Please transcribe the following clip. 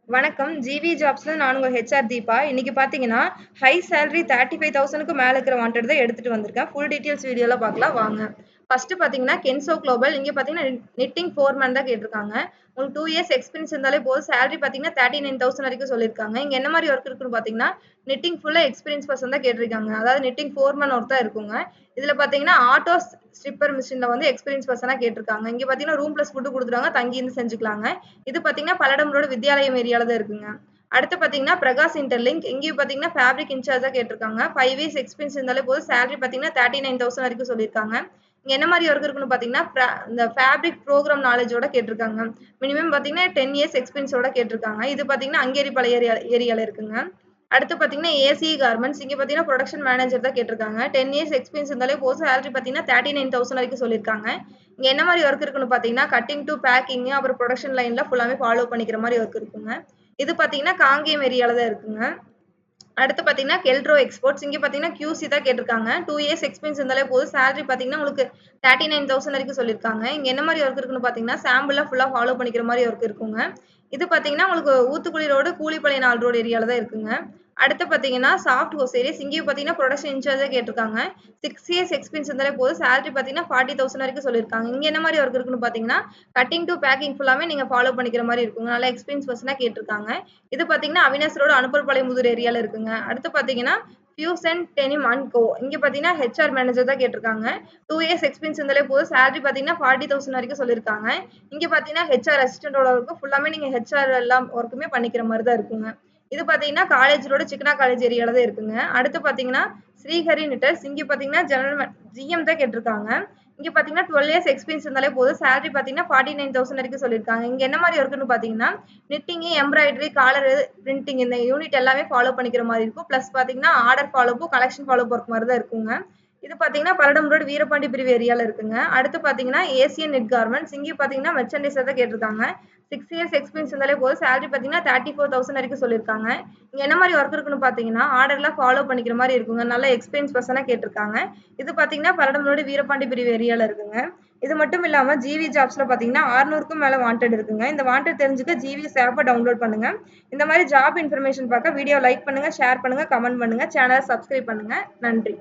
வணக்கம். ஜிவி ஜாப்ஸ்ல நான் உங்க ஹெச்ஆர் தீபா. இன்னைக்கு பார்த்தீங்கன்னா, ஹை சேலரி 35,000க்கு மேல இருக்கிற வாண்டட் தான் எடுத்துட்டு வந்திருக்கேன். ஃபுல் டீட்டெயில்ஸ் வீடியோல பார்க்கலாம் வாங்க. ஃபர்ஸ்ட் பார்த்தீங்கன்னா, கென்சோ குளோபல். இங்க பார்த்தீங்கன்னா, நிட்டிங் ஃபோர்மேன் தான் கேட்டிருக்காங்க. உங்களுக்கு 2 இயர்ஸ் எக்ஸ்பீரியன்ஸ் இருந்தாலே போதும். சேலரி பார்த்தீங்கன்னா, 39,000 வரைக்கும் சொல்லியிருக்காங்க. இங்க என்ன மாரி ஒர்க் இருக்குன்னு பார்த்தீங்கன்னா, நிட்டிங் ஃபுல்லா எக்ஸ்பீரியன்ஸ் பர்சன் தான் கேட்டிருக்காங்க. அதாவது நிட்டிங் ஃபோர்மேன் ஒர்க் தான் இருக்குங்க. இதுல பார்த்தீங்கன்னா, ஆட்டோ ஸ்ட்ரிப்பர் மிஷின்ல வந்து எக்ஸ்பீரியன்ஸ் பர்சனா கேட்டிருக்காங்க. இங்க பார்த்தீங்கன்னா, ரூம் பிளஸ் ஃபுட் குடுத்துருவாங்க. தங்கி இருந்து செஞ்சுக்கலாங்க. இது பார்த்தீங்கன்னா, பல்லடம் ரோடு வித்யாலயம் ஏரியால தான் இருக்குங்க. அடுத்து பார்த்தீங்கன்னா, பிரகாஷ் இன்டர்லிங்க். இங்கேயும் பார்த்தீங்கன்னா, ஃபேப்ரிக் இன்சார்ஜா கேட்டிருக்காங்க. 5 இயர்ஸ் எக்ஸ்பீரியன்ஸ் இருந்தாலே போதும். சேலரி பார்த்தீங்கன்னா, 39,000 வரைக்கும் சொல்லியிருக்காங்க. இங்க என்ன மாரி ஒர்க் இருக்குன்னு பார்த்தீங்கன்னா, இந்த ஃபேப்ரிக் ப்ரோகிராம் நாலேஜோட கேட்டிருக்காங்க. மினிமம் பார்த்தீங்கன்னா, 10 இயர்ஸ் எக்ஸ்பீரியன்ஸோட கேட்டிருக்காங்க. இது பார்த்தீங்கன்னா, அங்கேரிபாளையம் ஏரியால இருக்குங்க. அடுத்து பார்த்தீங்கன்னா, ஏசி கார்மெண்ட்ஸ். இங்க பார்த்தீங்கன்னா, புரொடக்ஷன் மேனேஜர் தான் கேட்டிருக்காங்க. 10 இயர்ஸ் எக்ஸ்பீரியன்ஸ் இருந்தாலே போதும். சேலரி பார்த்தீங்கன்னா, 39,000 வரைக்கும் சொல்லியிருக்காங்க. இங்க என்ன மாரி ஒர்க் இருக்குன்னு பார்த்தீங்கன்னா, கட்டிங் டூ பேக்கிங் அப்புறம் புரொடக்ஷன் லைன்ல ஃபுல்லாவே ஃபாலோ பண்ணிக்கிற மாரி ஒர்க் இருக்குங்க. இது பார்த்தீங்கன்னா, காங்கேயம் ஏரியால தான் இருக்குங்க. அடுத்து பார்த்தீங்கன்னா, கெல்ட்ரோ எக்ஸ்போர்ட்ஸ். இங்க பார்த்தீங்கன்னா, QC தான் கேட்டிருக்காங்க. 2 இயர்ஸ் எக்ஸ்பீரியன்ஸ் இருந்தாலே போதும். சேலரி பார்த்தீங்கன்னா, உங்களுக்கு 39,000 வரைக்கும் சொல்லியிருக்காங்க. இங்க என்ன மாரி ஒர்க் இருக்குன்னு பார்த்தீங்கன்னா, சாம்பிள்லாம் ஃபுல்லா ஃபாலோ பண்ணிக்கிற மாரி ஒர்க் இருக்குங்க. இது பார்த்தீங்கன்னா, உங்களுக்கு ஊத்துக்குளி ரோடு, கூலிப்பாளையம் 4 ரோடு ஏரியால தான் இருக்குங்க. அடுத்து பார்த்தீங்கன்னா, சாஃப்ட் ஹோசேரிஸ். இங்கேயும் பார்த்தீங்கன்னா, புரொடக்ஷன் இன்சார்ஜா கேட்டிருக்காங்க. 6 இயர்ஸ் எக்ஸ்பீரியன்ஸ் இருந்தாலே போதும். சேலரி பார்த்தீங்கன்னா, 40,000 வரைக்கும் சொல்லியிருக்காங்க. இங்க என்ன மாரி ஒர்க் இருக்குன்னு பார்த்தீங்கன்னா, கட்டிங் டூ பேக்கிங் ஃபுல்லாமே நீங்க ஃபாலோ பண்ணிக்கிற மாரி இருக்குங்க. நல்லா எக்ஸ்பீரியன்ஸ் பர்சனா கேட்டிருக்காங்க. இது பார்த்தீங்கன்னா, அவினாசி ரோடு, அனுப்பர்பாளையமுதூர் ஏரியால இருக்குங்க. அடுத்து பார்த்தீங்கன்னா, ஃபியூசன் டெனிம் அண்ட் கோ. இங்க பார்த்தீங்கன்னா, ஹெச்ஆர் மேனேஜர் தான் கேட்டிருக்காங்க. 2 இயர்ஸ் எக்ஸ்பீரியன்ஸ் இருந்தாலே போதும். சேலரி பார்த்தீங்கன்னா, 40,000 வரைக்கும் சொல்லியிருக்காங்க. இங்க பார்த்தீங்கன்னா, ஹெச்ஆர் அசிஸ்டன்டோட ஒர்க் ஃபுல்லாமே நீங்க ஹெச்ஆர் எல்லா ஒர்க்குமே பண்ணிக்கிற மாரி தான் இருக்குங்க. இது பார்த்தீங்கன்னா, காலேஜ் ரோடு, சிக்கனா காலேஜ் ஏரியால தான் இருக்குங்க. அடுத்து பார்த்தீங்கன்னா, ஸ்ரீஹரி நிட்டர்ஸ். இங்க பார்த்தீங்கன்னா, ஜிஎம் தான் கேட்டிருக்காங்க. இங்க பார்த்தீங்கன்னா, 12 இயர்ஸ் எக்ஸ்பீரியன்ஸ் இருந்தாலே போதும். சேலரி பார்த்தீங்கன்னா, 49,000 வரைக்கும் சொல்லியிருக்காங்க. இங்க என்ன மாரி ஒர்க்குன்னு பார்த்தீங்கன்னா, நிட்டிங், எம்ப்ராய்டரி, காலர் பிரிண்டிங் இந்த யூனிட் எல்லாமே ஃபாலோ பண்ணிக்கிற மாரி இருக்கும். பிளஸ் பார்த்தீங்கன்னா, order follow up, collection follow up work மாரி தான் இருக்குங்க. இது பார்த்தீங்கன்னா, பல்லடம் ரோடு வீரபாண்டி பிரிவு ஏரியால இருக்குங்க. அடுத்து பார்த்தீங்கன்னா, ஏசியன் நெட் கார்மெண்ட்ஸ். இங்கேயும் பார்த்தீங்கன்னா, மெர்ச்சன்டைசர் தான் கேட்டிருக்காங்க. 6 இயர்ஸ் எக்ஸ்பீரியன்ஸ் இருந்தாலே போதும். சேலரி பார்த்தீங்கன்னா, 34,000 வரைக்கும் சொல்லியிருக்காங்க. இங்க என்ன மாரி ஒர்க் இருக்குன்னு பார்த்தீங்கன்னா, ஆர்டர்லாம் ஃபாலோ பண்ணிக்கிற மாரி இருக்குங்க. நல்ல எக்ஸ்பீரியன்ஸ் பர்சனா கேட்டிருக்காங்க. இது பார்த்தீங்கன்னா, பல்லடம் ரோடு வீரபாண்டி பிரிவு ஏரியால இருக்குங்க. இது மட்டும் இல்லாம ஜிவி ஜாப்ஸ்ல பார்த்தீங்கன்னா, 600க்கும் மேல வாண்டட் இருக்குங்க. இந்த வாண்டட் தெரிஞ்சுக்க ஜிவி ஆப்ப டவுன்லோட் பண்ணுங்க. இந்த மாரி ஜாப் இன்ஃபர்மேஷன் பார்க்க வீடியோ லைக் பண்ணுங்க, ஷேர் பண்ணுங்க, கமெண்ட் பண்ணுங்க. சேனல சப்ஸ்கிரைப் பண்ணுங்க. நன்றி.